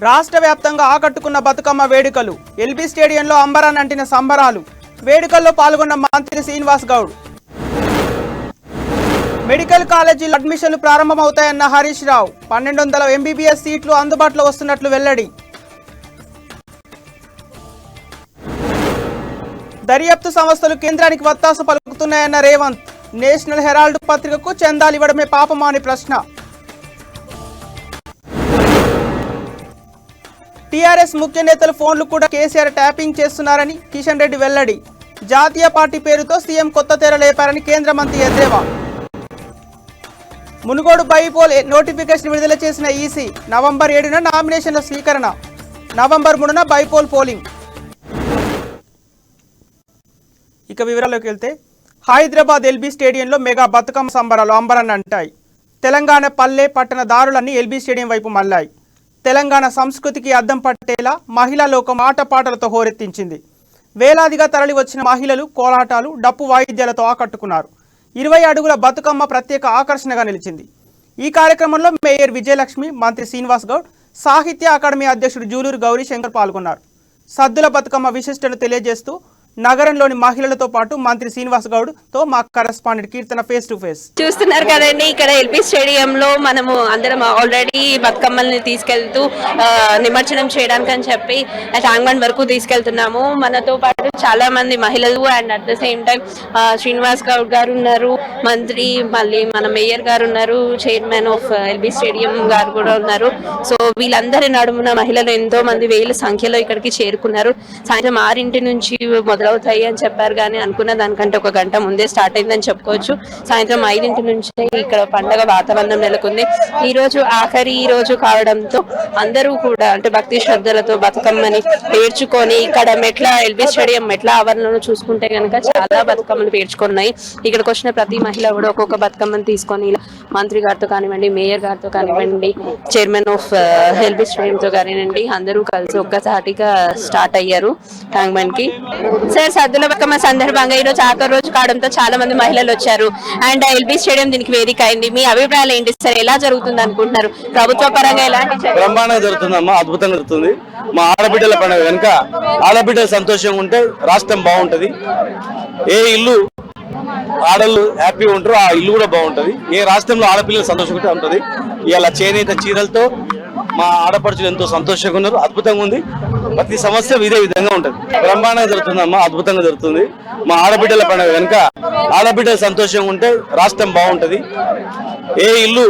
రాష్ట్ర వ్యాప్తంగా ఆకట్టుకున్న బతుకమ్మ వేడుకలు ఎల్బీ స్టేడియంలో అంబరాన్నంటిన సంబరాలు వేడుకల్లో పాల్గొన్న మంత్రి శ్రీనివాస్ గౌడ్ మెడికల్ కాలేజీలో అడ్మిషన్లు ప్రారంభమవుతాయన్న హరీష్ రావు 1200 ఎంబీబీఎస్ సీట్లు అందుబాటులో వస్తున్నట్లు వెల్లడి దర్యాప్తు సంస్థలు కేంద్రానికి వత్తాసు పలుకుతున్నాయన్న రేవంత్ నేషనల్ హెరాల్డ్ పత్రికకు చందాలు ఇవ్వడమే పాపమా అని ప్రశ్న టీఆర్ఎస్ ముఖ్య నేతల ఫోన్లు కూడా కేసీఆర్ ట్యాపింగ్ చేస్తున్నారని కిషన్ రెడ్డి వెల్లడి జాతీయ పార్టీ పేరుతో సీఎం కొత్త తెర లేపారని కేంద్ర మంత్రి ఎద్దేవా మునుగోడు బైపోల్ నోటిఫికేషన్ విడుదల చేసిన ఈసీ నవంబర్ 7న నామినేషన్ల స్వీకరణ నవంబర్ 3న బైపోల్ పోలింగ్. ఇక వివరాల్లోకి వెళ్తే హైదరాబాద్ ఎల్బీ స్టేడియంలో మెగా బతుకమ్మ సంబరాలు అంబరాన్ని అంటాయి. తెలంగాణ పల్లె పట్టణ దారులన్నీ ఎల్బీ స్టేడియం వైపు మళ్లాయి. తెలంగాణ సంస్కృతికి అద్దం పట్టేలా మహిళా లోకం ఆటపాటలతో హోరెత్తించింది. వేలాదిగా తరలి వచ్చిన మహిళలు కోలాటాలు డప్పు వాయిద్యాలతో ఆకట్టుకున్నారు. 20 అడుగుల బతుకమ్మ ప్రత్యేక ఆకర్షణగా నిలిచింది. ఈ కార్యక్రమంలో మేయర్ విజయలక్ష్మి, మంత్రి శ్రీనివాస్ గౌడ్, సాహిత్య అకాడమీ అధ్యక్షుడు జూలూరు గౌరీశంకర్ పాల్గొన్నారు. సద్దుల బతుకమ్మ విశిష్టతను తెలియజేస్తూ నగరంలోని మహిళలతో పాటు మంత్రి శ్రీనివాస్ గౌడ్ తో మా correspondent Keerthana face to face. చూస్తున్నారు కదండి, ఇక్కడ ఎల్బీ స్టేడియంలో మనము అందరం ఆల్రెడీ బతుకమ్మల్ని తీసుకెళ్తూ నిమజ్జనం చేయడానికి అని చెప్పి ట్యాంక్ వరకు తీసుకెళ్తున్నాము. మనతో పాటు చాలా మంది మహిళలు and at the same time Srinivas Goud గారు ఉన్నారు, మంత్రి, మళ్ళీ మన మేయర్ గారు ఉన్నారు, చైర్మన్ ఆఫ్ ఎల్బీ స్టేడియం గారు కూడా ఉన్నారు. సో వీళ్ళందరి నడుమున మహిళలు ఎంతో మంది వేల సంఖ్యలో ఇక్కడికి చేరుకున్నారు. సాయంత్రం 6 నుంచి అవుతాయి అని చెప్పారు, కానీ అనుకున్న దానికంటే 1 గంట ముందే స్టార్ట్ అయిందని చెప్పుకోవచ్చు. సాయంత్రం 5 నుంచి ఇక్కడ పండగ వాతావరణం నెలకొంది. ఈ రోజు ఆఖరి రోజు కావడంతో అందరూ కూడా అంటే భక్తి శ్రద్ధలతో బతుకమ్మని పేర్చుకొని ఇక్కడ ఎల్బీ స్టేడియం మెట్ల ఆవరణలో చూసుకుంటే కనుక చాలా బతుకమ్మలు పేర్చుకున్నాయి. ఇక్కడికి వచ్చిన ప్రతి మహిళ కూడా ఒక్కొక్క బతుకమ్మని తీసుకొని మంత్రి గారితో కానివ్వండి, మేయర్ గారితో కానివ్వండి, చైర్మన్ ఆఫ్ ఎల్బీ స్టేడియంతో కానివ్వండి, అందరూ కలిసి ఒక్కసారిగా స్టార్ట్ అయ్యారు ట్యాంక్ బండ్ కి. సార్, సద్దుల బతుకమ్మ సందర్భంగా ఈరోజు ఆఖరి రోజు కావడంతో చాలా మంది మహిళలు వచ్చారు అండ్ ఎల్బీ స్టేడియం దీనికి వేదిక అయింది. మీ అభిప్రాయాలు ఏంటి సార్? ఎలా జరుగుతుంది అనుకుంటున్నారు? ప్రభుత్వ పరంగా ఎలాంటి బ్రహ్మాండంగా జరుగుతుందమ్మా, అద్భుతంగా జరుగుతుంది. మా ఆడబిడ్డల పండుగ కనుక ఆడబిడ్డలు సంతోషంగా ఉంటే రాష్ట్రం బాగుంటది. ఏ ఇల్లు ఆడళ్ళు హ్యాపీగా ఉంటారో ఆ ఇల్లు కూడా బాగుంటది. ఏ రాష్ట్రంలో ఆడపిల్లలు సంతోషంగా ఉంటుంది. ఇలా చేనేత చీరలతో మా ఆడపడుచులు ఎంతో సంతోషంగా ఉన్నారు. అద్భుతంగా ఉంది. ప్రతి సంవత్సరం ఇదే విధంగా ఉంటది. బ్రహ్మాండంగా జరుగుతుందమ్మా, అద్భుతంగా జరుగుతుంది. మా ఆడబిడ్డల పండుగ కనుక ఆడబిడ్డలు సంతోషంగా ఉంటే రాష్ట్రం బాగుంటది. ఏ ఇల్లు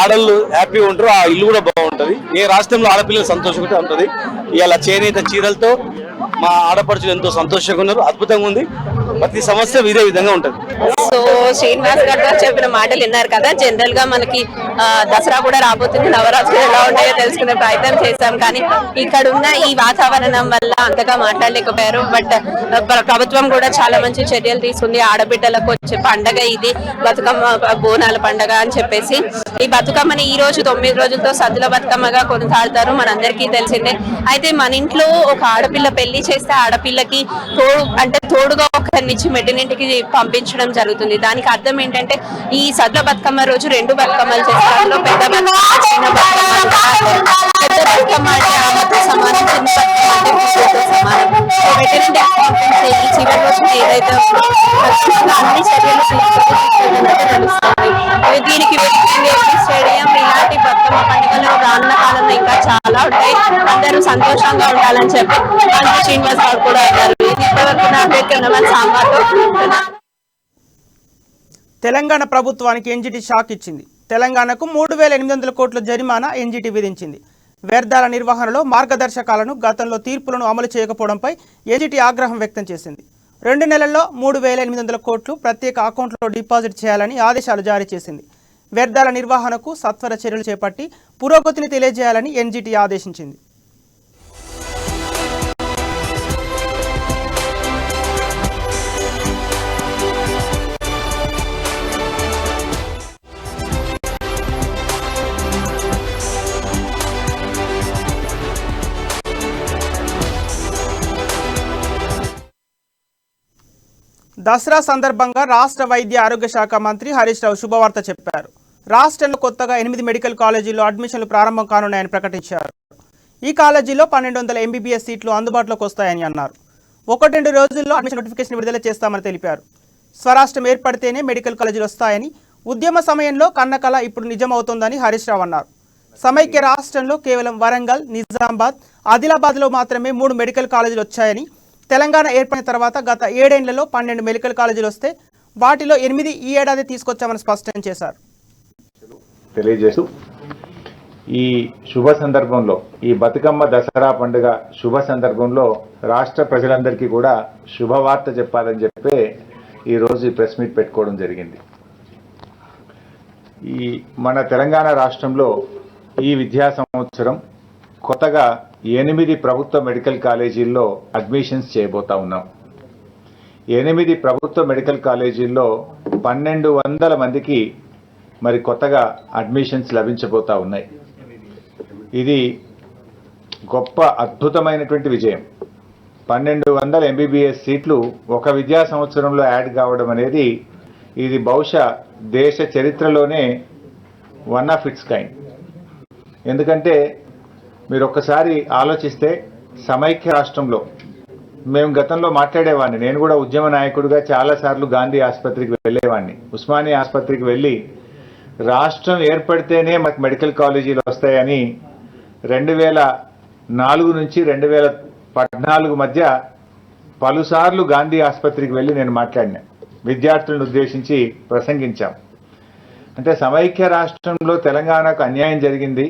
ఆడళ్ళు హ్యాపీగా ఉంటారో ఆ ఇల్లు కూడా బాగుంటది. ఏ రాష్ట్రంలో ఆడపిల్లలు సంతోషంగా ఉంటుంది. ఇలా చేనేత చీరలతో మా ఆడపడుచులు ఎంతో సంతోషంగా ఉన్నారు. అద్భుతంగా ఉంది. ప్రతి సంవత్సరం ఇదే విధంగా ఉంటది. సో శ్రీనివాస్ గారు చెప్పిన మాటలు విన్నారు కదా. జనరల్ గా మనకి దసరా కూడా రాబోతుంది, నవరాత్రులు ఎలా ఉంటాయో తెలుసుకునే ప్రయత్నం చేశాం, కానీ ఇక్కడ ఉన్న ఈ వాతావరణం వల్ల అంతగా మాట్లాడలేకపోయారు. బట్ ప్రభుత్వం కూడా చాలా మంచి చర్యలు తీసుకుంది. ఆడబిడ్డలకు వచ్చే పండగ ఇది, బతుకమ్మ బోనాల పండగ అని చెప్పేసి ఈ బతుకమ్మని ఈ రోజు 9 రోజులతో సద్దుల బతుకమ్మగా కొనసాగుతారు, మనందరికీ తెలిసిందే. అయితే మన ఇంట్లో ఒక ఆడపిల్ల పెళ్లి చేస్తే ఆడపిల్లకి తోడుగా ఒకరినిచ్చి మెట్టినింటికి పంపించడం జరుగుతుంది. దానికి అర్థం ఏంటంటే ఈ సద్దుల బతుకమ్మ రోజు 2 బతుకమ్మలు చేస్తారు. పెద్ద బతుకమ్మ, చిన్న బతుకమ్మ. పెద్ద బతుకమ్మ అంటే ఆమెతో సమానం, చిన్న బతుకమ్మ అంటే పువ్వులతో సమానం. మెట్టినింటికి పంపించే ఈ చివరి రోజు ఏదైతే అన్ని చర్యలు తెలుస్తుంది. దీనికి స్టేడియం ఇలాంటి బతుకమ్మ పండుగలు రానున్న కాలంలో ఇంకా చాలా ఉంటాయి. అందరూ సంతోషంగా ఉండాలని చెప్పి మంత్రి శ్రీనివాస్ గారు కూడా అన్నారు. తెలంగాణ ప్రభుత్వానికి ఎన్జిటి షాక్ ఇచ్చింది. తెలంగాణకు 3800 కోట్ల జరిమానా ఎన్జిటి విధించింది. వ్యర్థాల నిర్వహణలో మార్గదర్శకాలను, గతంలో తీర్పులను అమలు చేయకపోవడంపై ఎన్జిటి ఆగ్రహం వ్యక్తం చేసింది. 2 నెలల్లో 3800 కోట్లు ప్రత్యేక అకౌంట్లో డిపాజిట్ చేయాలని ఆదేశాలు జారీ చేసింది. వ్యర్థాల నిర్వహణకు సత్వర చర్యలు చేపట్టి పురోగతిని తెలియజేయాలని ఎన్జిటి ఆదేశించింది. దసరా సందర్భంగా రాష్ట్ర వైద్య ఆరోగ్య శాఖ మంత్రి హరీష్ రావు శుభవార్త చెప్పారు. రాష్ట్రంలో కొత్తగా 8 మెడికల్ కాలేజీల్లో అడ్మిషన్లు ప్రారంభం కానున్నాయని ప్రకటించారు. ఈ కాలేజీలో 1200 ఎంబీబీఎస్ సీట్లు అందుబాటులోకి వస్తాయని అన్నారు. 1-2 రోజుల్లో అడ్మిషన్ నోటిఫికేషన్ విడుదల చేస్తామని తెలిపారు. స్వరాష్ట్రం ఏర్పడితేనే మెడికల్ కాలేజీలు వస్తాయని, ఉద్యమ సమయంలో కన్నకళ ఇప్పుడు నిజమవుతోందని హరీష్ రావు అన్నారు. సమైక్య రాష్ట్రంలో కేవలం వరంగల్, నిజామాబాద్, ఆదిలాబాద్లో మాత్రమే 3 మెడికల్ కాలేజీలు వచ్చాయని, తెలంగాణ ఏర్పడిన తర్వాత గత 7 ఏళ్లలో 12 మెడికల్ కాలేజీలు వస్తే వాటిలో 8 ఈ ఏడాది తీసుకొచ్చామని స్పష్టం చేశారు. తెలియజేస్తూ ఈ శుభ సందర్భంలో, ఈ బతుకమ్మ దసరా పండుగ శుభ సందర్భంలో రాష్ట్ర ప్రజలందరికీ కూడా శుభవార్త చెప్పాలని చెప్పి ఈరోజు ఈ ప్రెస్ మీట్ పెట్టుకోవడం జరిగింది. ఈ మన తెలంగాణ రాష్ట్రంలో ఈ విద్యా సంవత్సరం కొత్తగా 8 ప్రభుత్వ మెడికల్ కాలేజీల్లో అడ్మిషన్స్ చేయబోతా ఉన్నాం. 8 ప్రభుత్వ మెడికల్ కాలేజీల్లో 1200 మందికి మరి కొత్తగా అడ్మిషన్స్ లభించబోతా ఉన్నాయి. ఇది గొప్ప అద్భుతమైనటువంటి విజయం. 1200 ఎంబీబీఎస్ సీట్లు ఒక విద్యా సంవత్సరంలో యాడ్ కావడం అనేది ఇది బహుశా దేశ చరిత్రలోనే వన్ ఆఫ్ ఇట్స్ కైండ్. ఎందుకంటే మీరు ఒక్కసారి ఆలోచిస్తే సమైక్య రాష్ట్రంలో మేము గతంలో మాట్లాడేవాడిని, నేను కూడా ఉద్యమ నాయకుడిగా చాలాసార్లు గాంధీ ఆసుపత్రికి వెళ్ళేవాడిని. ఉస్మానియా ఆసుపత్రికి వెళ్ళి రాష్ట్రం ఏర్పడితేనే మాకు మెడికల్ కాలేజీలు వస్తాయని 2004 నుంచి 2014 మధ్య పలుసార్లు గాంధీ ఆసుపత్రికి వెళ్ళి నేను మాట్లాడినా, విద్యార్థులను ఉద్దేశించి ప్రసంగించాం. అంటే సమైక్య రాష్ట్రంలో తెలంగాణకు అన్యాయం జరిగింది.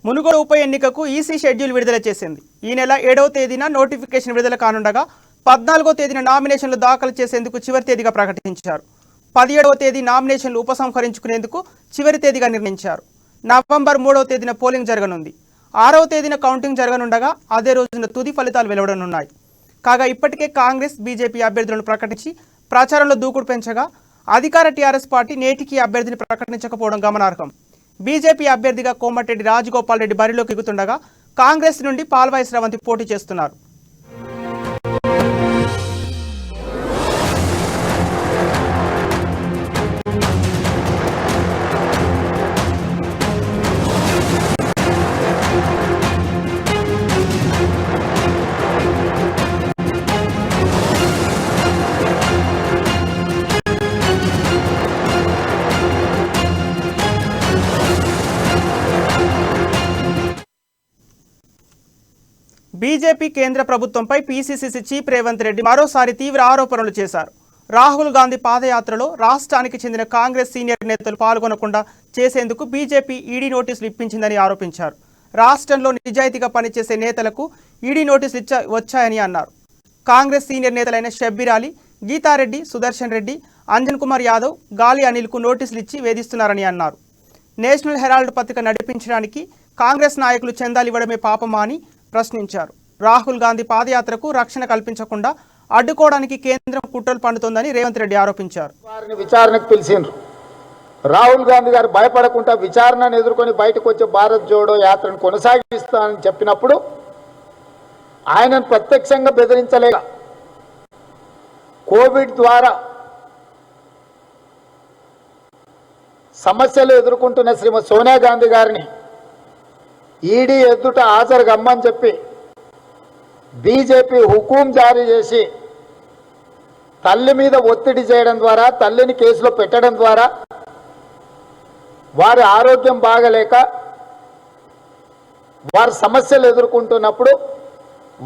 మునుగోడు ఉప ఎన్నికకు ఈసీ షెడ్యూల్ విడుదల చేసింది. ఈ నెల 7వ తేదీన నోటిఫికేషన్ విడుదల కానుండగా 14వ తేదీన నామినేషన్లు దాఖలు చేసేందుకు చివరి తేదీగా ప్రకటించారు. 17వ తేదీ నామినేషన్లు ఉపసంహరించుకునేందుకు చివరి తేదీగా నిర్ణయించారు. నవంబర్ 3వ తేదీన పోలింగ్ జరగనుంది. 6వ తేదీన కౌంటింగ్ జరగనుండగా అదే రోజున తుది ఫలితాలు వెలువడనున్నాయి. కాగా ఇప్పటికే కాంగ్రెస్, బీజేపీ అభ్యర్థులను ప్రకటించి ప్రచారంలో దూకుడు పెంచగా అధికార టీఆర్ఎస్ పార్టీ నేటికి అభ్యర్థిని ప్రకటించకపోవడం గమనార్హం. బీజేపీ అభ్యర్థిగా కోమటిరెడ్డి రాజగోపాల్ రెడ్డి బరిలోకి ఎగుతుండగా కాంగ్రెస్ నుండి పాల్వాయి శ్రవంతి పోటీ చేస్తున్నారు. బీజేపీ కేంద్ర ప్రభుత్వంపై పీసీసీ చీఫ్ రేవంత్ రెడ్డి మరోసారి తీవ్ర ఆరోపణలు చేశారు. రాహుల్ గాంధీ పాదయాత్రలో రాష్ట్రానికి చెందిన కాంగ్రెస్ సీనియర్ నేతలు పాల్గొనకుండా చేసేందుకు బీజేపీ ఈడీ నోటీసులు ఇప్పించిందని ఆరోపించారు. రాష్ట్రంలో నిజాయితీగా పనిచేసే నేతలకు ఈడీ నోటీసులు వచ్చాయని అన్నారు. కాంగ్రెస్ సీనియర్ నేతలైన షబ్బీర్ అలీ, గీతారెడ్డి, సుదర్శన్ రెడ్డి, అంజన్ కుమార్ యాదవ్, గాలి అనిల్కు నోటీసులు ఇచ్చి వేధిస్తున్నారని అన్నారు. నేషనల్ హెరాల్డ్ పత్రిక నడిపించడానికి కాంగ్రెస్ నాయకులు చందాలు ఇవ్వడమే పాపమా అని ప్రశ్నించారు. రాహుల్ గాంధీ పాదయాత్రకు రక్షణ కల్పించకుండా అడ్డుకోవడానికి కేంద్రం కుట్రలు పన్నుతోందని రేవంత్ రెడ్డి ఆరోపించారు. వారిని విచారణకు పిలిచిండ్రు. రాహుల్ గాంధీ గారు భయపడకుండా విచారణను ఎదుర్కొని బయటకు వచ్చే భారత్ జోడో యాత్రను కొనసాగిస్తానని చెప్పినప్పుడు ఆయనను ప్రత్యక్షంగా బెదిరించలేక కోవిడ్ ద్వారా సమస్యలు ఎదుర్కొంటున్న శ్రీమతి సోనియా గాంధీ గారిని ఈడీ ఎదుట హాజరు గమ్మని చెప్పి బీజేపీ హుకుం జారీ చేసి తల్లి మీద ఒత్తిడి చేయడం ద్వారా, తల్లిని కేసులో పెట్టడం ద్వారా వారి ఆరోగ్యం బాగలేక వారి సమస్యలు ఎదుర్కొంటున్నప్పుడు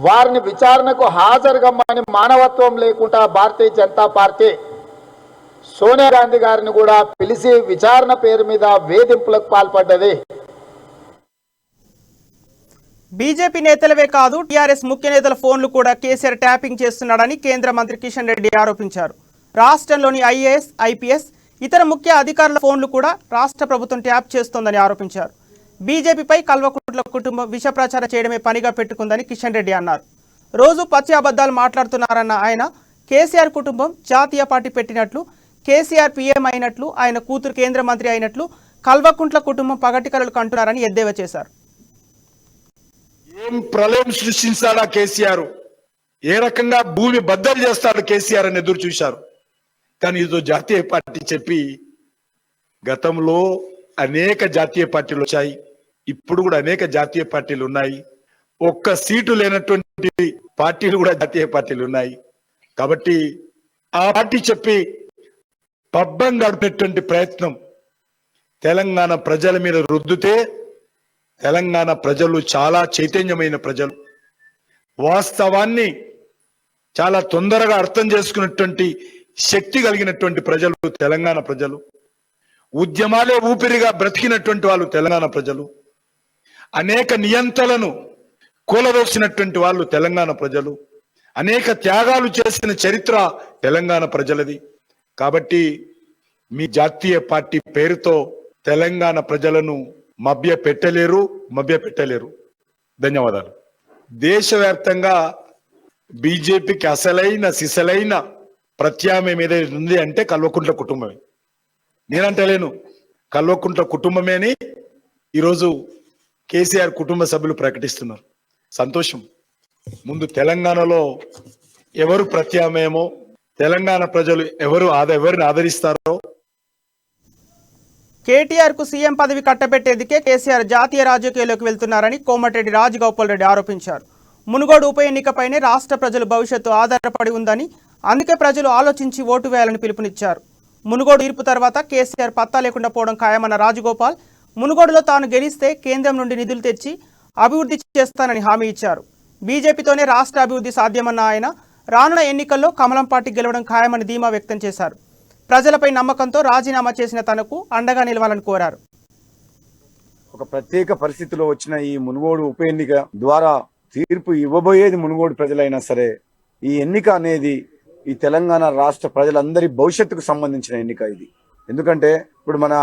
వారిని విచారణకు హాజరు గమ్మని మానవత్వం లేకుండా భారతీయ జనతా పార్టీ సోనియా గాంధీ గారిని కూడా పిలిచి విచారణ పేరు మీద వేధింపులకు పాల్పడ్డది. బీజేపీ నేతలవే కాదు, టీఆర్ఎస్ ముఖ్య నేతల ఫోన్లు కూడా కేసీఆర్ ట్యాపింగ్ చేస్తున్నాడని కేంద్ర మంత్రి కిషన్ రెడ్డి ఆరోపించారు. రాష్ట్రంలోని ఐఏఎస్, ఐపీఎస్, ఇతర ముఖ్య అధికారుల ఫోన్లు కూడా రాష్ట్ర ప్రభుత్వం ట్యాప్ చేస్తోందని ఆరోపించారు. బీజేపీపై కల్వకుంట్ల కుటుంబం విష ప్రచారం చేయడమే పనిగా పెట్టుకుందని కిషన్ రెడ్డి అన్నారు. రోజు పచ్చి అబద్ధాలు మాట్లాడుతున్నారన్న ఆయన కేసీఆర్ కుటుంబం జాతీయ పార్టీ పెట్టినట్లు, కేసీఆర్ పీఎం అయినట్లు, ఆయన కూతురు కేంద్ర మంత్రి అయినట్లు కల్వకుంట్ల కుటుంబం పగటి కలలు కంటున్నారని ఎద్దేవా చేశారు. ఏం ప్రళయం సృష్టించాడా కేసీఆర్, ఏ రకంగా భూమి బద్దలు చేస్తాడు కేసీఆర్ అని ఎదురు చూశారు. కానీ ఇదో జాతీయ పార్టీ చెప్పి గతంలో అనేక జాతీయ పార్టీలు వచ్చాయి. ఇప్పుడు కూడా అనేక జాతీయ పార్టీలు ఉన్నాయి. ఒక్క సీటు లేనటువంటి పార్టీలు కూడా జాతీయ పార్టీలు ఉన్నాయి. కాబట్టి ఆ పార్టీ చెప్పి పబ్బం గడిపేటువంటి ప్రయత్నం తెలంగాణ ప్రజల మీద రుద్దుతే, తెలంగాణ ప్రజలు చాలా చైతన్యమైన ప్రజలు, వాస్తవాన్ని చాలా తొందరగా అర్థం చేసుకున్నటువంటి శక్తి కలిగినటువంటి ప్రజలు తెలంగాణ ప్రజలు, ఉద్యమాలే ఊపిరిగా బ్రతికినటువంటి వాళ్ళు తెలంగాణ ప్రజలు, అనేక నియంత్రణలను కూలదోసినటువంటి వాళ్ళు తెలంగాణ ప్రజలు, అనేక త్యాగాలు చేసిన చరిత్ర తెలంగాణ ప్రజలది. కాబట్టి మీ జాతీయ పార్టీ పేరుతో తెలంగాణ ప్రజలను మభ్య పెట్టలేరు. ధన్యవాదాలు. దేశవ్యాప్తంగా బీజేపీకి సిసలైన ప్రత్యామ్నాయం ఏదైతే ఉంది అంటే కల్వకుంట్ల కుటుంబమే. నేనంటలేను, కల్వకుంట్ల కుటుంబమే అని ఈరోజు కేసీఆర్ కుటుంబ సభ్యులు ప్రకటిస్తున్నారు. సంతోషం. ముందు తెలంగాణలో ఎవరు ప్రత్యామ్నాయమో, తెలంగాణ ప్రజలు ఎవరిని ఆదరిస్తారో. కేటీఆర్ కు సీఎం పదవి కట్టబెట్టేందుకే కేసీఆర్ జాతీయ రాజకీయాల్లోకి వెళ్తున్నారని కోమటిరెడ్డి రాజగోపాల్ రెడ్డి ఆరోపించారు. మునుగోడు ఉప ఎన్నికపైనే రాష్ట్ర ప్రజల భవిష్యత్తు ఆధారపడి ఉందని, అందుకే ప్రజలు ఆలోచించి ఓటు వేయాలని పిలుపునిచ్చారు. మునుగోడు తీర్పు తర్వాత కేసీఆర్ పత్తా లేకుండా పోవడం ఖాయమన్న రాజగోపాల్, మునుగోడులో తాను గెలిస్తే కేంద్రం నుండి నిధులు తెచ్చి అభివృద్ధి చేస్తానని హామీ ఇచ్చారు. బీజేపీతోనే రాష్ట్ర అభివృద్ధి సాధ్యమన్న ఆయన రానున్న ఎన్నికల్లో కమలం పార్టీ గెలవడం ఖాయమని ధీమా వ్యక్తం చేశారు. ప్రజలపై నమ్మకంతో రాజీనామా చేసిన తనకు అండగా నిలవాలని కోరారు. ఒక ప్రత్యేక పరిస్థితిలో వచ్చిన ఈ మునుగోడు ఉప ఎన్నిక ద్వారా తీర్పు ఇవ్వబోయేది మునుగోడు ప్రజలైనా సరే, ఈ ఎన్నిక అనేది ఈ తెలంగాణ రాష్ట్ర ప్రజలందరి భవిష్యత్తుకు సంబంధించిన ఎన్నిక ఇది. ఎందుకంటే ఇప్పుడు మన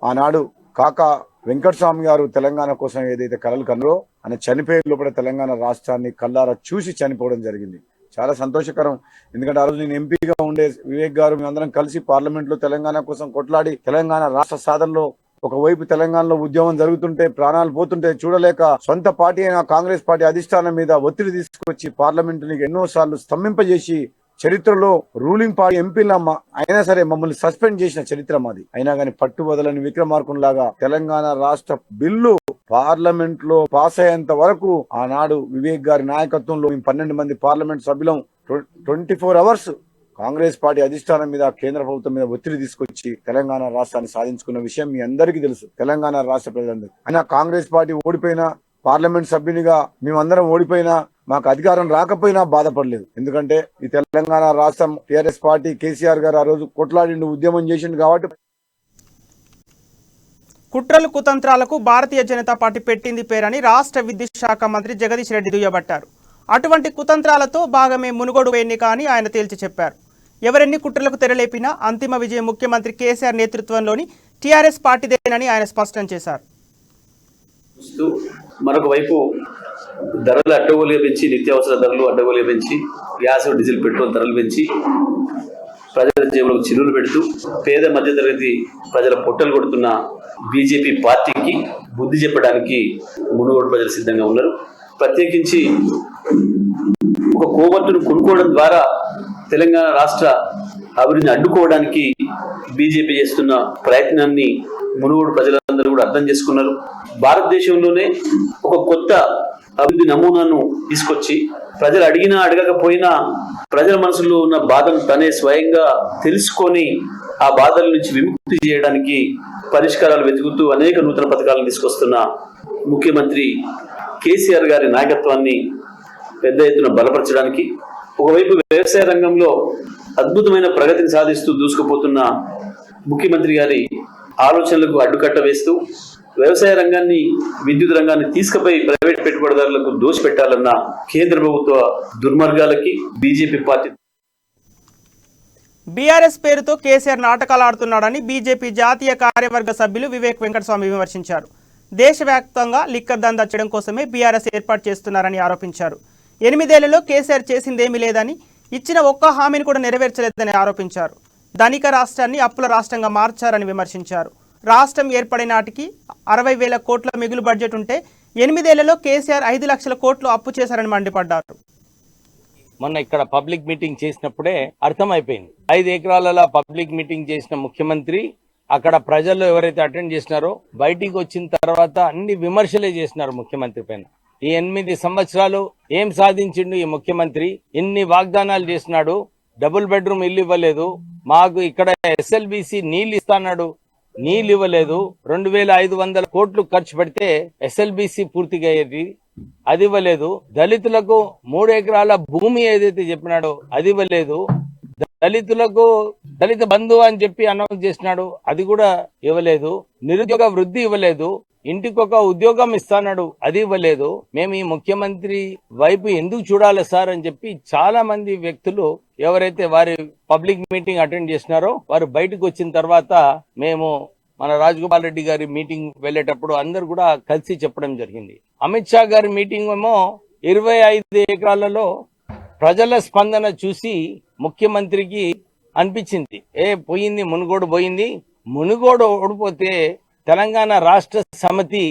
ఆనాడు కాకా వెంకటస్వామి గారు తెలంగాణ కోసం ఏదైతే కలలు కన్నారో, ఆయన చనిపోయే లోపల తెలంగాణ రాష్ట్రాన్ని కల్లారా చూసి చనిపోవడం జరిగింది. చాలా సంతోషకరం. ఎందుకంటే ఆ రోజు నేను ఎంపీగా ఉండే వివేక్ గారు మేమందరం కలిసి పార్లమెంట్ లో తెలంగాణ కోసం కొట్లాడి తెలంగాణ రాష్ట్ర సాధనలో ఒకవైపు తెలంగాణలో ఉద్యమం జరుగుతుంటే, ప్రాణాలు పోతుంటే చూడలేక సొంత పార్టీ అయిన కాంగ్రెస్ పార్టీ అధిష్టానం మీద ఒత్తిడి తీసుకొచ్చి పార్లమెంటుని ఎన్నోసార్లు స్తంభింపజేసి చరిత్రలో రూలింగ్ పార్టీ ఎంపీల అయినా సరే మమ్మల్ని సస్పెండ్ చేసిన చరిత్ర మాది. అయినా కానీ పట్టు వదలని విక్రమార్కునిలాగా తెలంగాణ రాష్ట్ర బిల్లు పార్లమెంట్ లో పాస్ అయ్యేంత వరకు ఆనాడు వివేక్ గారి నాయకత్వంలో 12 మంది పార్లమెంట్ సభ్యులం 24 అవర్స్ కాంగ్రెస్ పార్టీ అధిష్టానం మీద, కేంద్ర ప్రభుత్వం మీద ఒత్తిడి తీసుకొచ్చి తెలంగాణ రాష్ట్రాన్ని సాధించుకున్న విషయం మీ అందరికీ తెలుసు, తెలంగాణ రాష్ట్ర ప్రజలందరికీ. అయినా కాంగ్రెస్ పార్టీ ఓడిపోయినా, పార్లమెంట్ సభ్యునిగా మేమందరం ఓడిపోయినా, మాకు అధికారం రాకపోయినా బాధపడలేదు. ఎందుకంటే ఈ తెలంగాణ రాష్ట్రం టీఆర్ఎస్ పార్టీ కేసీఆర్ గారు ఆ రోజు కొట్లాడిండు, ఉద్యమం చేసిండు కాబట్టి. కుట్రలు కుతంత్రాలకు భారతీయ జనతా పార్టీ పెట్టింది పేరని రాష్ట్ర విద్యుత్ శాఖ మంత్రి జగదీష్ రెడ్డి దుయ్యబట్టారు. అటువంటి కుతంత్రాలతో భాగమే మునుగోడు ఎన్నిక అని ఆయన తేల్చి చెప్పారు. ఎవరెన్ని కుట్రలకు తెరలేపినా అంతిమ విజయం ముఖ్యమంత్రి కేసీఆర్ నేతృత్వంలోని టీఆర్ఎస్ పార్టీదేనని ఆయన స్పష్టం చేశారు. మరొక వైపు ధరలు అడ్డగోలుగా పెంచి, నిత్యావసర ధరలు అడ్డగోలుగా పెంచి, గ్యాస్, డీజిల్, పెట్రోల్ ధరలు పెంచి ప్రజల జేబులకు చిల్లులు పెడుతూ పేద మధ్యతరగతి ప్రజల పొట్టలు కొడుతున్న బీజేపీ పార్టీకి బుద్ధి చెప్పడానికి మునుగోడు ప్రజలు సిద్ధంగా ఉన్నారు. ప్రత్యేకించి ఒక కోవర్టును కొనుక్కోవడం ద్వారా తెలంగాణ రాష్ట్ర అభివృద్ధిని అడ్డుకోవడానికి బీజేపీ చేస్తున్న ప్రయత్నాన్ని మునుగోడు ప్రజలందరూ కూడా అర్థం చేసుకున్నారు. భారతదేశంలోనే ఒక కొత్త అభివృద్ధి నమూనాను తీసుకొచ్చి ప్రజలు అడిగినా అడగకపోయినా ప్రజల మనసులో ఉన్న బాధను తనే స్వయంగా తెలుసుకొని ఆ బాధల నుంచి విముక్తి చేయడానికి పరిష్కారాలు వెతుకుతూ అనేక నూతన పథకాలను తీసుకొస్తున్న ముఖ్యమంత్రి కేసీఆర్ గారి నాయకత్వాన్ని పెద్ద ఎత్తున బలపరచడానికి, ఒకవైపు వ్యవసాయ రంగంలో అద్భుతమైన ప్రగతిని సాధిస్తూ దూసుకుపోతున్న ముఖ్యమంత్రి గారి ఆలోచనలకు అడ్డుకట్ట వేస్తూ వ్యవసాయ రంగాన్ని, విద్యుత్ రంగాన్ని తీసుకుపోయి ప్రైవేట్ పెట్టుబడిదారులకు దోషిపెట్టాలన్న కేంద్ర ప్రభుత్వ దుర్మార్గాలకి బీజేపీ పార్టీ. బీఆర్ఎస్ పేరుతో కేసీఆర్ నాటకాలు ఆడుతున్నాడని బీజేపీ జాతీయ కార్యవర్గ సభ్యులు వివేక్ వెంకటస్వామి విమర్శించారు. దేశవ్యాప్తంగా లిక్కర్ దందా చేయడం కోసమే బీఆర్ఎస్ ఏర్పాటు చేస్తున్నారని ఆరోపించారు. 8 ఏళ్లలో కేసీఆర్ చేసిందేమీ లేదని, ఇచ్చిన ఒక్క హామీని కూడా నెరవేర్చలేదని ఆరోపించారు. ధనిక రాష్ట్రాన్ని అప్పుల రాష్ట్రంగా మార్చారని విమర్శించారు. రాష్ట్రం ఏర్పడిన నాటికి 60,000 కోట్ల మిగులు బడ్జెట్ ఉంటే 8 ఏళ్లలో కేసీఆర్ 5 లక్షల కోట్లు అప్పు చేశారని మండిపడ్డారు. మొన్న ఇక్కడ పబ్లిక్ మీటింగ్ చేసినప్పుడే అర్థమైపోయింది. 5 ఎకరాలలో పబ్లిక్ మీటింగ్ చేసిన ముఖ్యమంత్రి అక్కడ ప్రజలు ఎవరైతే అటెండ్ చేసినారో బయటికి వచ్చిన తర్వాత అన్ని విమర్శలే చేసినారు ముఖ్యమంత్రి పైన. ఈ 8 సంవత్సరాలు ఏం సాధించిండు ఈ ముఖ్యమంత్రి? ఇన్ని వాగ్దానాలు చేసినాడు, డబుల్ బెడ్రూమ్ ఇల్లు ఇవ్వలేదు, మాకు ఇక్కడ ఎస్ఎల్బిసి నీళ్లు ఇస్తాడు, నీళ్లు ఇవ్వలేదు, 2500 కోట్లు ఖర్చు పెడితే ఎస్ఎల్బిసి పూర్తిగా అయ్యేది, అది ఇవ్వలేదు, దళితులకు 3 ఎకరాల భూమి ఏదైతే చెప్పినాడో అది ఇవ్వలేదు, దళితులకు దళిత బంధు అని చెప్పి అనౌన్స్ చేసినాడు, అది కూడా ఇవ్వలేదు, నిరుద్యోగ వృద్ధి ఇవ్వలేదు, ఇంటికొక ఉద్యోగం ఇస్తాడు, అది ఇవ్వలేదు. మేము ఈ ముఖ్యమంత్రి వైపు ఎందుకు చూడాలి సార్ అని చెప్పి చాలా మంది వ్యక్తులు ఎవరైతే వారి పబ్లిక్ మీటింగ్ అటెండ్ చేసినారో వారు బయటకు వచ్చిన తర్వాత మేము మన రాజగోపాల్ రెడ్డి గారి మీటింగ్ వెళ్ళేటప్పుడు అందరు కూడా కలిసి చెప్పడం జరిగింది. అమిత్ షా గారి మీటింగ్ ఏమో 25 ఎకరాలలో ప్రజల స్పందన చూసి ముఖ్యమంత్రికి అనిపించింది, పోయింది మునుగోడు పోయింది, మునుగోడు ఓడిపోతే తెలంగాణ రాష్ట్ర సమితి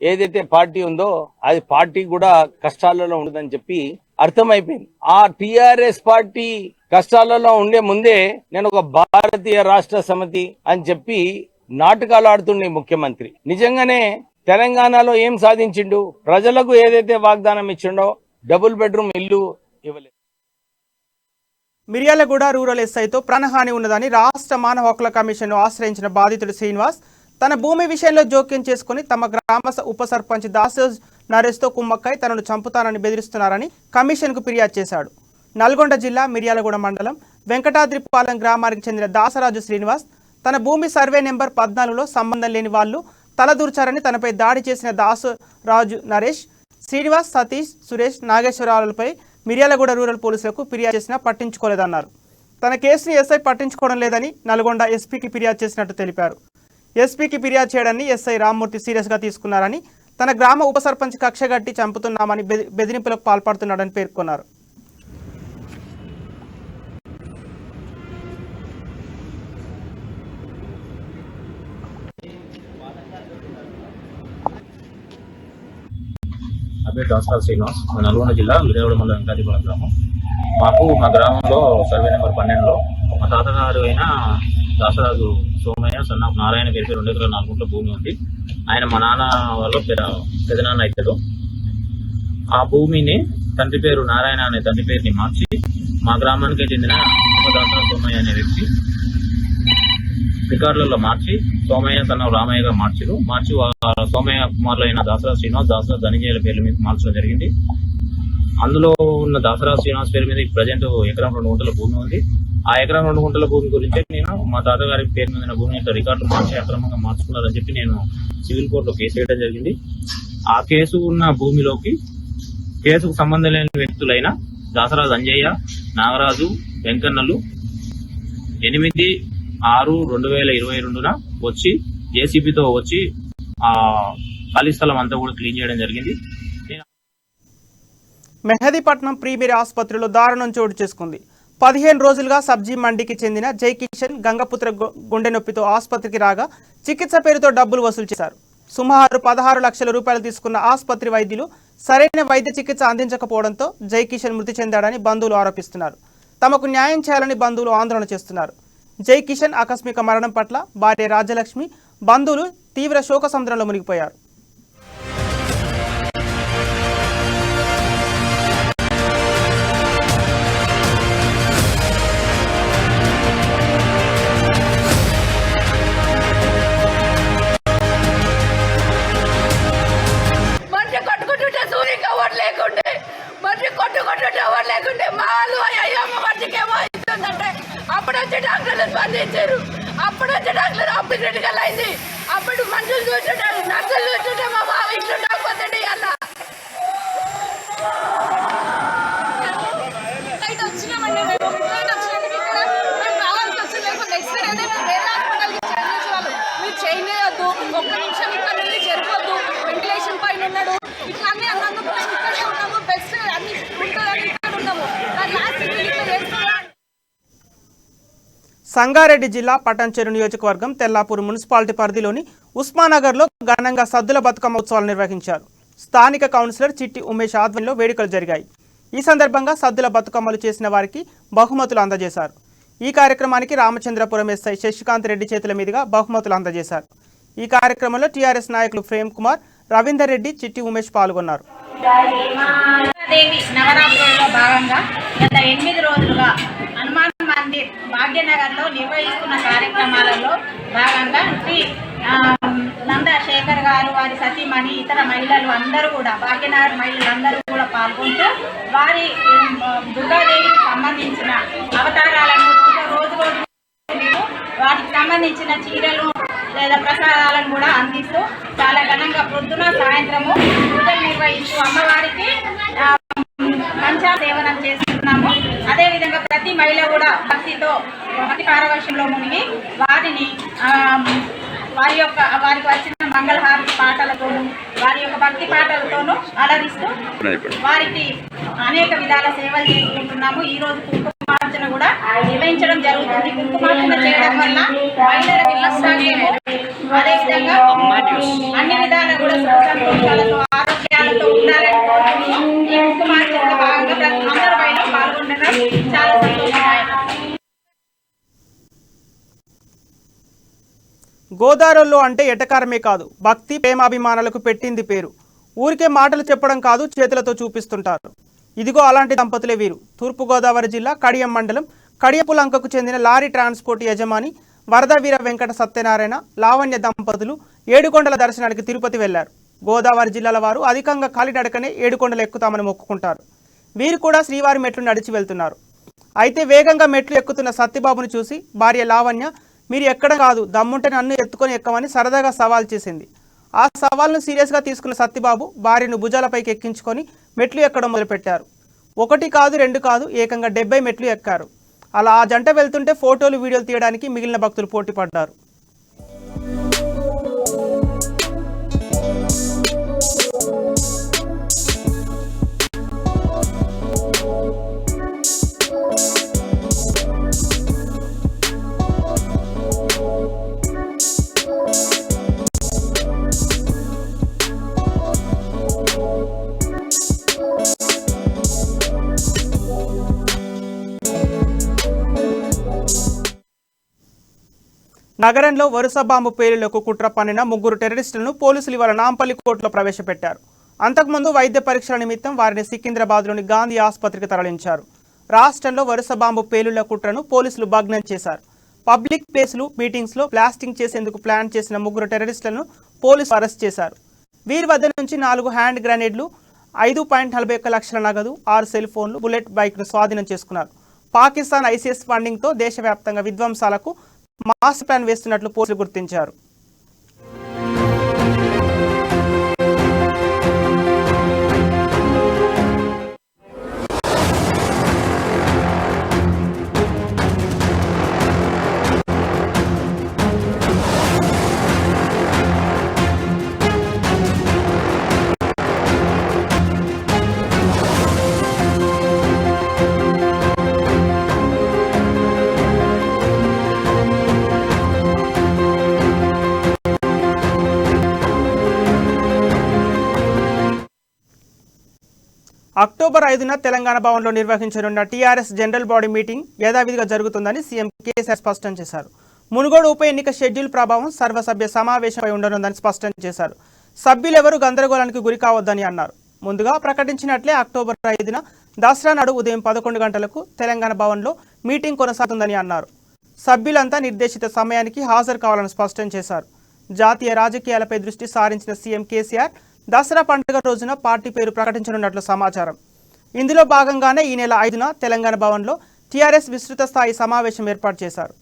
ఏదైతే పార్టీ ఉందో అది పార్టీ కూడా కష్టాలలో ఉండదని చెప్పి అర్థమైపోయింది. ఆ టిఆర్ఎస్ పార్టీ కష్టాలలో ఉండే ముందే నేను ఒక భారతీయ రాష్ట్ర సమితి అని చెప్పి నాటకాలు ఆడుతుండే ముఖ్యమంత్రి. నిజంగానే తెలంగాణలో ఏం సాధించిండు? ప్రజలకు ఏదైతే వాగ్దానం ఇచ్చిండో డబుల్ బెడ్రూమ్ ఇల్లు ఇవ్వలేదు. మిర్యాలగూడ రూరల్ ఎస్ఐతో ప్రాణహాని ఉన్నదని రాష్ట్ర మానవ హక్కుల కమిషన్ను ఆశ్రయించిన బాధితుడు శ్రీనివాస్ తన భూమి విషయంలో జోక్యం చేసుకుని తమ గ్రామ ఉప సర్పంచ్ దాసోజ్ నరేష్తో కుమ్మక్కై తనను చంపుతానని బెదిరిస్తున్నారని కమిషన్కు ఫిర్యాదు చేశాడు. నల్గొండ జిల్లా మిర్యాలగూడ మండలం వెంకటాద్రిపాలెం గ్రామానికి చెందిన దాసరాజు శ్రీనివాస్ తన భూమి సర్వే నెంబర్ 14లో సంబంధం లేని వాళ్లు తలదూర్చారని తనపై దాడి చేసిన దాసరాజు నరేష్, శ్రీనివాస్, సతీష్, సురేష్, నాగేశ్వరరావులపై మిర్యాలగూడ రూరల్ పోలీసులకు ఫిర్యాదు చేసినా పట్టించుకోలేదన్నారు. తన కేసుని ఎస్ఐ పట్టించుకోవడం లేదని నల్గొండ ఎస్పీకి ఫిర్యాదు చేసినట్టు తెలిపారు. ఎస్పీకి ఫిర్యాదు చేయడాన్ని ఎస్ఐ రామ్మూర్తి సీరియస్గా తీసుకున్నారని, తన గ్రామ ఉప సర్పంచ్ కక్షగట్టి చంపుతున్నామని బెదిరింపులకు పాల్పడుతున్నాడని పేర్కొన్నారు. దాసరాజు శ్రీనివాస్, నల్గొండ జిల్లా మిర్యాలగూడ మండలం వెంకటాద్రిపాలెం గ్రామం. మా గ్రామంలో సర్వే నెంబర్ 12లో మా తాతగారు అయిన దాసరాజు సోమయ్య సన్న నారాయణ పేరు 2 ఎకరాల 4 గుంటల భూమి ఉంది. ఆయన మా నాన్న వాళ్ళ పెదనాన్న అవుతాడు. ఆ భూమిని తండ్రి పేరు నారాయణ అనే తండ్రి పేరుని మార్చి మా గ్రామానికి చెందిన దాసరాజు సోమయ్య అనే వ్యక్తి రికార్డులలో మార్చి సోమయ్య సన్న రామయ్యగా మార్చి సోమయ్య కుమారులు అయిన దాసరాజు శ్రీనివాస్, దాసరాజు ధనంజయుల పేర్ల మీద మార్చడం జరిగింది. అందులో ఉన్న దాసరాజు శ్రీనివాస్ పేరు మీద ప్రజెంట్ 1 ఎకరం 2 గుంటల భూమి ఉంది. ఆ 1 ఎకరం 2 గుంటల భూమి గురించి నేను మా తాతగారి పేరు మీద భూమి రికార్డులు మార్చి అక్రమంగా మార్చుకున్నారని చెప్పి నేను సివిల్ కోర్టులో కేసు వేయడం జరిగింది. ఆ కేసు ఉన్న భూమిలోకి కేసుకు సంబంధం లేని వ్యక్తులైన దాసరాజు అంజయ్య, నాగరాజు, వెంకన్నలు 8/6/2022 వచ్చి జేసీబీతో వచ్చి ఆ ఖాళీ స్థలం అంతా కూడా క్లీన్ చేయడం జరిగింది. మెహదీపట్నం ప్రీమియర్ ఆసుపత్రిలో దారుణం చోటు చేసుకుంది. 15 రోజులుగా సబ్జీ మండికి చెందిన జై కిషన్ గంగపుత్ర గుండె నొప్పితో ఆసుపత్రికి రాగా చికిత్స పేరుతో డబ్బులు వసూలు చేశారు. సుమారు 16 లక్షల రూపాయలు తీసుకున్న ఆసుపత్రి వైద్యులు సరైన వైద్య చికిత్స అందించకపోవడంతో జై కిషన్ మృతి చెందాడని బంధువులు ఆరోపిస్తున్నారు. తమకు న్యాయం చేయాలని బంధువులు ఆందోళన చేస్తున్నారు. జై కిషన్ ఆకస్మిక మరణం పట్ల భార్య రాజ్యలక్ష్మి, బంధువులు తీవ్ర శోక సముద్రంలో మునిగిపోయారు. అప్పుడు వచ్చి డాక్టర్లు స్పందించారు. అప్పుడు వచ్చి డాక్టర్లు ఆపరేషన్ అయింది. అప్పుడు మనుషులు చూస్తుంటారు, నర్సులు చూస్తుంటే మా బావ ఇట్లా ఉండకపోతే అన్న వచ్చినామండి. మేము రావాల్సి వచ్చి లేకపోతే ఎక్స్రే అనేది వేరే హాస్పిటల్కి చేంజ్ వాళ్ళు మీరు చేయలేదు. ఒక్క నిమిషం ఇక్కడ నుండి జరగద్దు, వెంటిలేషన్ పైన ఉన్నాడు, ఇట్లా అన్నీ అన్నందుకు మేము ఇక్కడే ఉన్నాము. బెస్ట్ అన్ని ఉంటుందని ఇక్కడ ఉన్నాము. లాస్ట్ సంగారెడ్డి జిల్లా పటాన్చెరు నియోజకవర్గం తెల్లాపూర్ మున్సిపాలిటీ పరిధిలోని ఉస్మానగర్లో ఘనంగా సద్దుల బతుకమ్మ ఉత్సవాలు నిర్వహించారు. స్థానిక కౌన్సిలర్ చిట్టి ఉమేష్ ఆధ్వర్యంలో వేడుకలు జరిగాయి. ఈ సందర్భంగా సద్దుల బతుకమ్మలు చేసిన వారికి బహుమతులు అందజేశారు. ఈ కార్యక్రమానికి రామచంద్రపురం ఎస్ఐ శశికాంత్ రెడ్డి చేతుల మీదుగా బహుమతులు అందజేశారు. ఈ కార్యక్రమంలో టీఆర్ఎస్ నాయకులు ప్రేమ్ కుమార్, రవీందర్ రెడ్డి, చిట్టి ఉమేష్ పాల్గొన్నారు. దేవి నవరాత్రులలో భాగంగా గత 8 రోజులుగా హనుమాన్ మందిర్ భాగ్యనగర్లో నిర్వహిస్తున్న కార్యక్రమాలలో భాగంగా శ్రీ నంద శేఖర్ గారు, వారి సతీమణి, ఇతర మహిళలు అందరూ కూడా, భాగ్యనగర్ మహిళలందరూ కూడా పాల్గొంటూ వారి దుర్గాదేవికి సంబంధించిన అవతారాలను రోజు వాటికి సంబంధించిన చీరలు లేదా ప్రసాదాలను కూడా అందిస్తూ చాలా ఘనంగా పొద్దున సాయంత్రము పూజలు నిర్వహిస్తూ అమ్మవారికి పంచా సేవనం చేస్తున్నాము. అదేవిధంగా ప్రతి మహిళ కూడా భక్తితో భక్తి పారవశ్యంలో మునిగి వారికి వచ్చిన మంగళహారతి పాటలతోనూ వారి యొక్క భక్తి పాటలతోనూ అలరిస్తూ వారికి అనేక విధాల సేవలు చేసుకుంటున్నాము. ఈ రోజు కుంకుమార్చన కూడా నిర్వహించడం జరుగుతుంది. కుంకుమార్చన చేయడం వల్ల మహిళల విశ్వాసాన్ని అదేవిధంగా అన్ని విధాల కూడా సుఖ సంతోషాలతో ఆరోగ్యాలతో ఉండాలని కోరుకుని ఈ కుంకుమార్చనలో భాగంగా అందరూ మహిళలు పాల్గొనడం చాలా సంతోషదాయకం. గోదావరిలో అంటే ఎటకారమే కాదు, భక్తి ప్రేమాభిమానాలకు పెట్టింది పేరు. ఊరికే మాటలు చెప్పడం కాదు, చేతులతో చూపిస్తుంటారు. ఇదిగో అలాంటి దంపతులే వీరు. తూర్పుగోదావరి జిల్లా కడియం మండలం కడియపులంకకు చెందిన లారీ ట్రాన్స్పోర్ట్ యజమాని వరద వీర వెంకట సత్యనారాయణ, లావణ్య దంపతులు ఏడుకొండల దర్శనానికి తిరుపతి వెళ్లారు. గోదావరి జిల్లాల వారు అధికంగా కాలినడకనే ఏడుకొండలు ఎక్కుతామని మొక్కుకుంటారు. వీరు కూడా శ్రీవారి మెట్లు నడిచి వెళ్తున్నారు. అయితే వేగంగా మెట్లు ఎక్కుతున్న సత్యబాబును చూసి భార్య లావణ్య, మీరు ఎక్కడం కాదు, దమ్ముంటే నన్ను ఎత్తుకొని ఎక్కమని సరదాగా సవాల్ చేసింది. ఆ సవాల్ను సీరియస్గా తీసుకున్న సత్యబాబు భార్యను భుజాలపైకి ఎక్కించుకొని మెట్లు ఎక్కడం మొదలుపెట్టారు. 1 కాదు 2 కాదు, ఏకంగా 70 మెట్లు ఎక్కారు. అలా ఆ జంట వెళ్తుంటే ఫోటోలు, వీడియోలు తీయడానికి మిగిలిన భక్తులు పోటీ పడ్డారు. నగరంలో వరుస బాంబు పేలులకు కుట్ర పన్నిన 3 టెర్రరిస్టులను పోలీసులు ఇవాళ నాంపల్లి కోర్టులో ప్రవేశపెట్టారు. అంతకుముందు వైద్య పరీక్షల నిమిత్తం వారిని సికింద్రాబాద్లోని గాంధీ ఆసుపత్రికి తరలించారు. రాష్ట్రంలో వరుస బాంబు పేలుళ్ల కుట్రను పోలీసులు భగ్నం చేశారు. పబ్లిక్ ప్లేస్లు, మీటింగ్స్లో బ్లాస్టింగ్ చేసేందుకు ప్లాన్ చేసిన 3 టెర్రరిస్టులను పోలీసులు అరెస్ట్ చేశారు. వీరి వద్ద నుంచి 4 హ్యాండ్ గ్రెనేడ్లు, 5.41 లక్షల నగదు, 6 సెల్ ఫోన్లు, బుల్లెట్ బైక్ను స్వాధీనం చేసుకున్నారు. పాకిస్తాన్ ICS ఫండింగ్తో దేశవ్యాప్తంగా విధ్వంసాలకు మాస్టర్ ప్లాన్ వేస్తున్నట్లు పోలీసులు గుర్తించారు. అక్టోబర్ 5న తెలంగాణ భవన్లో నిర్వహించనున్న టీఆర్ఎస్ జనరల్ బాడీ మీటింగ్ యథావిధిగా జరుగుతుందని సీఎం కేసీఆర్ స్పష్టం చేశారు. మునుగోడు ఉప ఎన్నిక షెడ్యూల్ ప్రభావం సర్వసభ్య సమావేశంపై ఉండనుందని స్పష్టం చేశారు. సభ్యులెవరూ గందరగోళానికి గురి కావద్దని అన్నారు. ముందుగా ప్రకటించినట్లే అక్టోబర్ 5న దసరా నాడు ఉదయం 11 గంటలకు తెలంగాణ భవన్లో మీటింగ్ కొనసాగుతుందని అన్నారు. సభ్యులంతా నిర్దేశిత సమయానికి హాజరు కావాలని స్పష్టం చేశారు. జాతీయ రాజకీయాలపై దృష్టి సారించిన సీఎం కేసీఆర్ దసరా పండుగ రోజున పార్టీ పేరు ప్రకటించనున్నట్లు సమాచారం. ఇందులో భాగంగానే ఈ నెల 5న తెలంగాణ భవన్లో టీఆర్ఎస్ విస్తృత స్థాయి సమావేశం ఏర్పాటు చేశారు.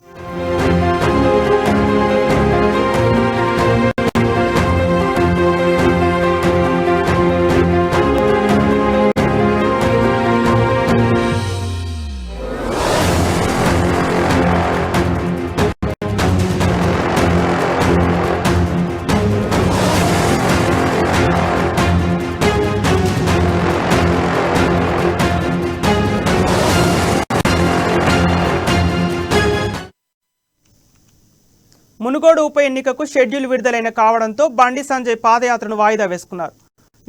మునుగోడు ఉప ఎన్నికకు షెడ్యూల్ విడుదలైన కావడంతో బండి సంజయ్ పాదయాత్రను వాయిదా వేసుకున్నారు.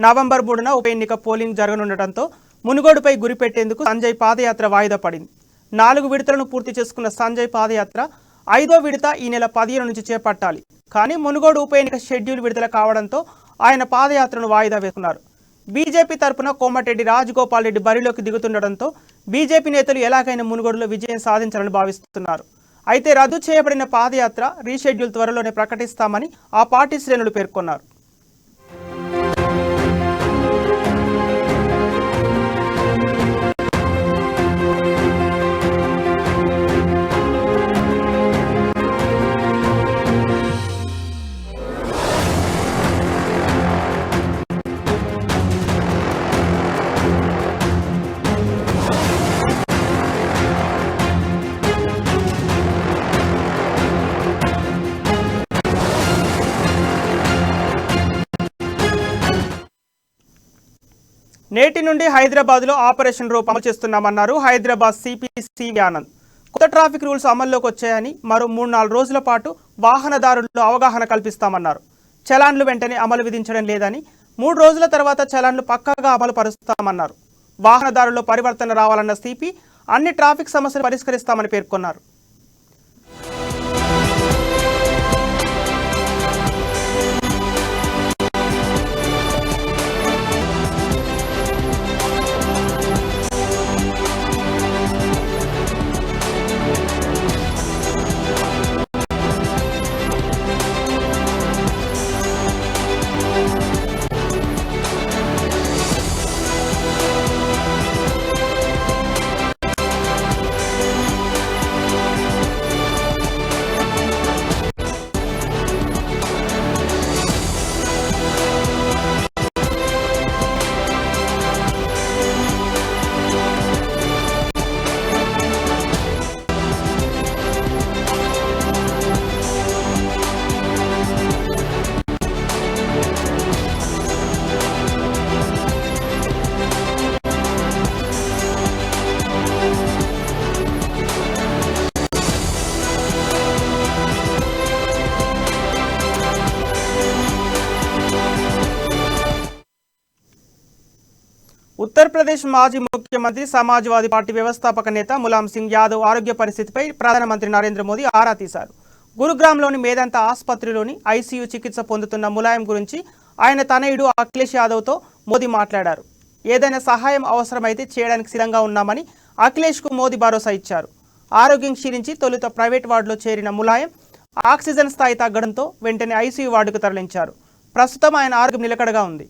నవంబర్ 3న ఉప ఎన్నిక పోలింగ్ జరగనుండటంతో మునుగోడుపై గురిపెట్టేందుకు సంజయ్ పాదయాత్ర వాయిదా పడింది. 4 విడతలను పూర్తి చేసుకున్న సంజయ్ పాదయాత్ర 5వ విడత ఈ నెల 15 నుంచి చేపట్టాలి. కానీ మునుగోడు ఉప ఎన్నిక షెడ్యూల్ విడుదల కావడంతో ఆయన పాదయాత్రను వాయిదా వేసుకున్నారు. బీజేపీ తరపున కోమటిరెడ్డి రాజగోపాల్ రెడ్డి బరిలోకి దిగుతుండటంతో బీజేపీ నేతలు ఎలాగైనా మునుగోడులో విజయం సాధించాలని భావిస్తున్నారు. అయితే రద్దు చేయబడిన పాదయాత్ర రీషెడ్యూల్ త్వరలోనే ప్రకటిస్తామని ఆ పార్టీ శ్రేణులు పేర్కొన్నారు. నేటి నుండి హైదరాబాద్లో ఆపరేషన్ రూప్ అమలు చేస్తున్నామన్నారు హైదరాబాద్ సిపి సివి ఆనంద్. కొత్త ట్రాఫిక్ రూల్స్ అమల్లోకి వచ్చాయని మరో 3-4 రోజుల పాటు వాహనదారుల్లో అవగాహన కల్పిస్తామన్నారు. చలాన్లు వెంటనే అమలు విధించడం లేదని 3 రోజుల తర్వాత చలాన్లు పక్కాగా అమలు పరుస్తామన్నారు. వాహనదారుల్లో పరివర్తన రావాలన్న సిపి అన్ని ట్రాఫిక్ సమస్యలు పరిష్కరిస్తామని పేర్కొన్నారు. ఉత్తరప్రదేశ్ మాజీ ముఖ్యమంత్రి సమాజ్వాదీ పార్టీ వ్యవస్థాపక నేత ములాయం సింగ్ యాదవ్ ఆరోగ్య పరిస్థితిపై ప్రధానమంత్రి నరేంద్ర మోదీ ఆరా తీశారు. గురుగ్రామ్లోని మేదంతా ఆసుపత్రిలోని ఐసీయూ చికిత్స పొందుతున్న ములాయం గురించి ఆయన తనయుడు అఖిలేష్ యాదవ్తో మోదీ మాట్లాడారు. ఏదైనా సహాయం అవసరమైతే చేయడానికి సిద్ధంగా ఉన్నామని అఖిలేష్కు మోదీ భరోసా ఇచ్చారు. ఆరోగ్యం క్షీణించి తొలుత ప్రైవేట్ వార్డులో చేరిన ములాయం ఆక్సిజన్ స్థాయి తగ్గడంతో వెంటనే ఐసీయూ వార్డుకు తరలించారు. ప్రస్తుతం ఆయన ఆరోగ్యం నిలకడగా ఉంది.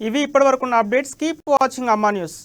ఇవి ఇప్పటివరకు ఉన్న అప్డేట్స్. కీప్ వాచింగ్ అమ్మా న్యూస్.